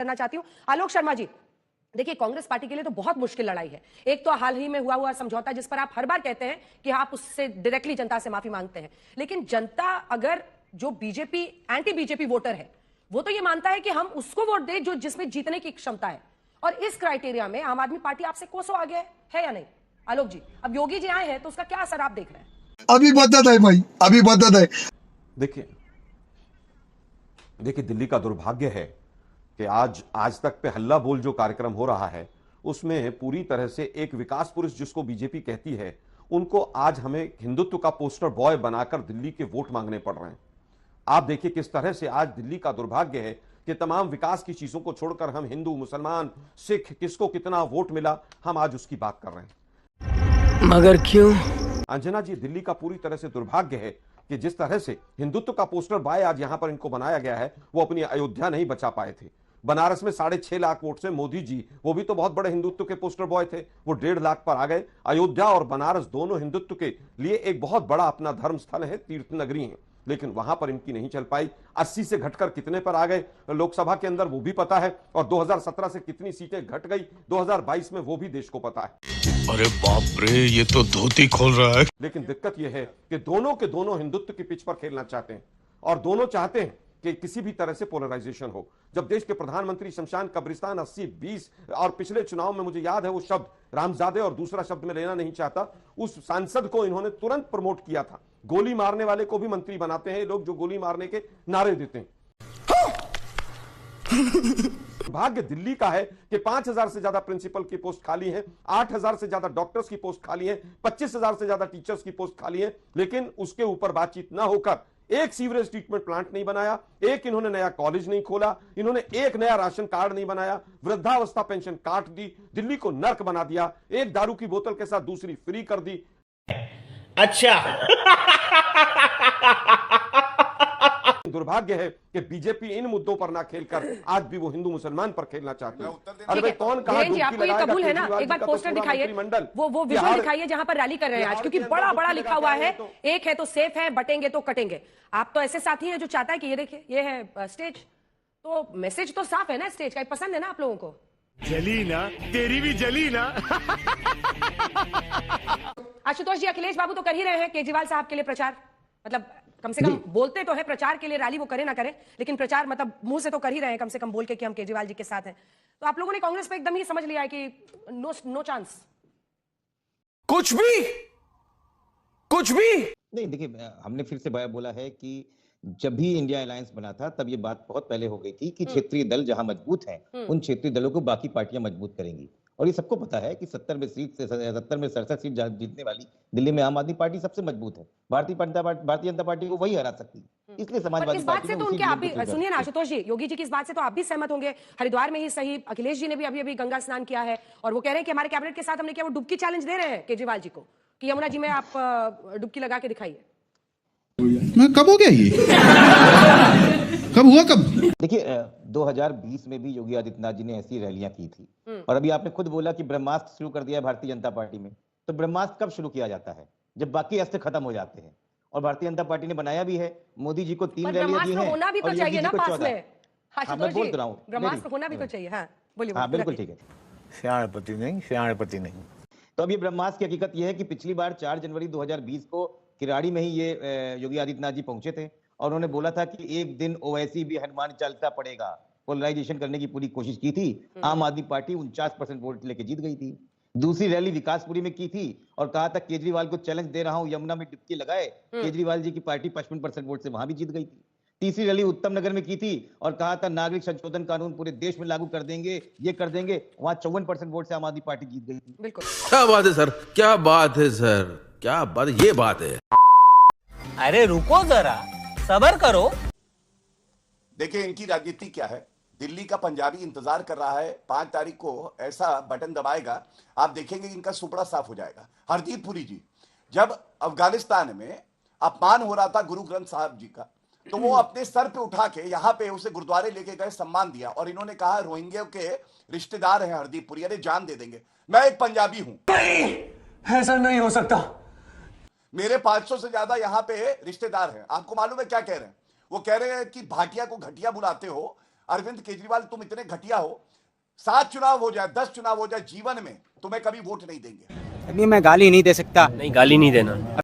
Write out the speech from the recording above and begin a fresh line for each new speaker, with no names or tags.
करना चाहती हूं। आलोक शर्मा जी, देखिए कांग्रेस पार्टी के लिए तो बहुत मुश्किल लड़ाई है। एक तो हाल ही में हुआ समझौता, जिस पर आप हर बार कहते हैं कि आप उससे डायरेक्टली जनता से माफी मांगते हैं, लेकिन जनता अगर जो बीजेपी एंटी बीजेपी वोटर है वो तो ये मानता है कि हम उसको वोट दें जो जिसमें जीतने की क्षमता है, और इस क्राइटेरिया में आम आदमी पार्टी आपसे कोसों आगे है या नहीं? आलोक जी, अब योगी जी आए हैं तो उसका क्या असर आप देख रहे हैं?
अभी बदत है भाई, अभी बदत है।
देखिए दिल्ली का दुर्भाग्य है कि आज तक पे हल्ला बोल जो कार्यक्रम हो रहा है उसमें पूरी तरह से एक विकास पुरुष जिसको बीजेपी कहती है, उनको आज हमें हिंदुत्व का पोस्टर बॉय बनाकर दिल्ली के वोट मांगने पड़ रहे हैं। आप देखिए किस तरह से आज दिल्ली का दुर्भाग्य है कि तमाम विकास की चीजों को छोड़कर हम हिंदू, मुसलमान, सिख, किसको कितना वोट मिला, हम आज उसकी बात कर रहे हैं।
मगर क्यों?
अंजना जी, दिल्ली का पूरी तरह से दुर्भाग्य है कि जिस तरह से हिंदुत्व का पोस्टर बॉय आज यहां पर इनको बनाया गया है, वो अपनी अयोध्या नहीं बचा पाए थे। बनारस में 6.5 लाख वोट से मोदी जी, वो भी तो बहुत बड़े हिंदुत्व के पोस्टर बॉय थे, वो 1.5 लाख पर आ गए। अयोध्या और बनारस दोनों हिंदुत्व के लिए एक बहुत बड़ा अपना धर्म स्थल है, तीर्थ नगरी है, लेकिन वहां पर इनकी नहीं चल पाई। 80 से घटकर कितने पर आ गए लोकसभा के अंदर, वो भी पता है, और 2017 से कितनी सीटें घट गई 2022 में, वो भी देश को पता है।
अरे बाप रे, ये तो धोती खोल रहा है।
लेकिन दिक्कत यह है कि दोनों के दोनों हिंदुत्व की पिच पर खेलना चाहते हैं, और दोनों चाहते हैं कि किसी भी तरह से पोलराइजेशन हो। जब देश के प्रधानमंत्री शमशान कब्रिस्तान 80-20 और पिछले चुनाव में मुझे याद है वो शब्द रामजादे, और दूसरा शब्द में लेना नहीं चाहता, उस सांसद को इन्होंने तुरंत प्रमोट किया था। गोली मारने वाले को भी मंत्री बनाते हैं लोग जो गोली मारने के नारे देते हैं। भाग्य दिल्ली का है कि 5,000 से ज्यादा प्रिंसिपल की पोस्ट खाली है, 8,000 से ज्यादा डॉक्टर्स की पोस्ट खाली है, 25,000 से ज्यादा टीचर्स की पोस्ट खाली है, लेकिन उसके ऊपर बातचीत ना होकर एक सीवरेज ट्रीटमेंट प्लांट नहीं बनाया, एक इन्होंने नया कॉलेज नहीं खोला, इन्होंने एक नया राशन कार्ड नहीं बनाया, वृद्धावस्था पेंशन काट दी, दिल्ली को नर्क बना दिया, एक दारू की बोतल के साथ दूसरी फ्री कर दी।
अच्छा।
दुर्भाग्य है कि बीजेपी इन मुद्दों पर ना खेलकर आज भी वो हिंदू मुसलमान पर खेलना चाहती है। अरे भाई कौन कहा
जी, आपको ये कबूल है ना? एक बार पोस्टर दिखाइए, वो विजुअल दिखाइए जहां पर रैली कर रहे हैं आज, क्योंकि बड़ा बड़ा लिखा हुआ है, एक है तो सेफ है, बटेंगे तो कटेंगे। आप तो ऐसे साथी हैं जो चाहता है कि ये देखिए ये है स्टेज, तो मैसेज तो साफ है ना स्टेज का, पसंद है ना आप लोगों को?
जली ना, तेरी भी जली ना।
आशुतोष जी, अखिलेश बाबू तो कर ही रहे हैं केजरीवाल साहब के लिए प्रचार, मतलब कम से कम बोलते तो है प्रचार के लिए, रैली वो करे ना करे, लेकिन प्रचार मतलब मुंह से तो कर ही रहे हैं, कम से कम बोल के कि हम केजरीवाल जी के साथ हैं। तो आप लोगों ने कांग्रेस पे एकदम ही समझ लिया है कि नो चांस,
कुछ भी
नहीं। देखिए, हमने फिर से बोला है कि जब भी इंडिया अलायंस बना था तब ये बात बहुत पहले हो गई थी कि क्षेत्रीय दल जहां मजबूत हैं उन क्षेत्रीय दलों को बाकी पार्टियां मजबूत करेंगी, और ये सबको पता है कि 70 में 67 सीट जीतने वाली दिल्ली में आम आदमी पार्टी सबसे मजबूत है। भारतीय जनता पार्टी को वही हरा सकती है, इसलिए समाजवादी पार्टी
से तो उनके आप भी सुनिए ना आशुतोष जी, योगी जी की इस बात से तो आप भी सहमत होंगे। हरिद्वार में ही सही, अखिलेश जी ने भी अभी गंगा स्नान किया है, और वो कह रहे हैं कि हमारे कैबिनेट के साथ हमने क्या, वो डुबकी चैलेंज दे रहे हैं केजरीवाल जी को कि यमुना जी में आप डुबकी लगा के दिखाइए।
कब हो गया ये? कब हुआ कब?
देखिए, 2020 में भी योगी आदित्यनाथ जी ने ऐसी रैलियां की थी, और अभी आपने खुद बोला कि ब्रह्मास्त्र शुरू कर दिया है भारतीय जनता पार्टी में। तो ब्रह्मास्त्र कब शुरू किया जाता है? जब बाकी अस्त्र खत्म हो जाते हैं, और भारतीय जनता पार्टी ने बनाया भी है। मोदी जी को 3 रैलियां दी हैं,
होना भी तो चाहिए ना पास में।
हाँ, मैं बोल रहा हूँ,
ब्रह्मास्त्र होना भी तो चाहिए। हाँ बोलिए।
हाँ बिल्कुल ठीक है।
सियाणपति नहीं।
तो अब ये ब्रह्मास्त्र की हकीकत यह है कि पिछली बार 4 जनवरी 2020 को किराड़ी में ही ये योगी आदित्यनाथ जी पहुंचे थे, और उन्होंने बोला था कि एक दिन ओवैसी भी हनुमान चालीसा पड़ेगा। पोलराइजेशन करने की पूरी कोशिश की थी। आम आदमी पार्टी 49% वोट लेके जीत गई थी। दूसरी रैली विकासपुरी में की थी, और कहा था केजरीवाल को चैलेंज दे रहा हूं, यमुना में डुबकी लगाए। केजरीवाल जी की पार्टी 55% वोट से वहां भी जीत गई थी। तीसरी रैली उत्तम नगर में की थी, और कहा था नागरिक संशोधन कानून पूरे देश में लागू कर देंगे, ये कर देंगे। वहां 54% वोट से आम आदमी पार्टी जीत गई थी।
बिल्कुल।
क्या बात है सर, क्या बात है सर, क्या बात, ये बात है।
अरे रुको जरा, सब्र करो।
देखिए इनकी राजनीति क्या है। दिल्ली का पंजाबी इंतजार कर रहा है, 5 तारीख को ऐसा बटन दबाएगा, आप देखेंगे इनका सुपड़ा साफ हो जाएगा। हरदीप पुरी जी, जब अफगानिस्तान में अपमान हो रहा था गुरु ग्रंथ साहब जी का, तो वो अपने सर पे उठा के यहाँ पे उसे गुरुद्वारे लेके गए, सम्मान दिया, और इन्होंने कहा रोहिंग्या के रिश्तेदार हैं हरदीप पुरी, अरे जान दे देंगे। मैं एक पंजाबी हूं।
ऐसा नहीं हो सकता।
मेरे 500 से ज्यादा यहाँ पे रिश्तेदार हैं। आपको मालूम है क्या कह रहे हैं? वो कह रहे हैं कि भाटिया को घटिया बुलाते हो, अरविंद केजरीवाल तुम इतने घटिया हो, 7 चुनाव हो जाए, 10 चुनाव हो जाए, जीवन में तुम्हें कभी वोट नहीं देंगे।
अभी मैं गाली नहीं दे सकता। नहीं, गाली नहीं देना।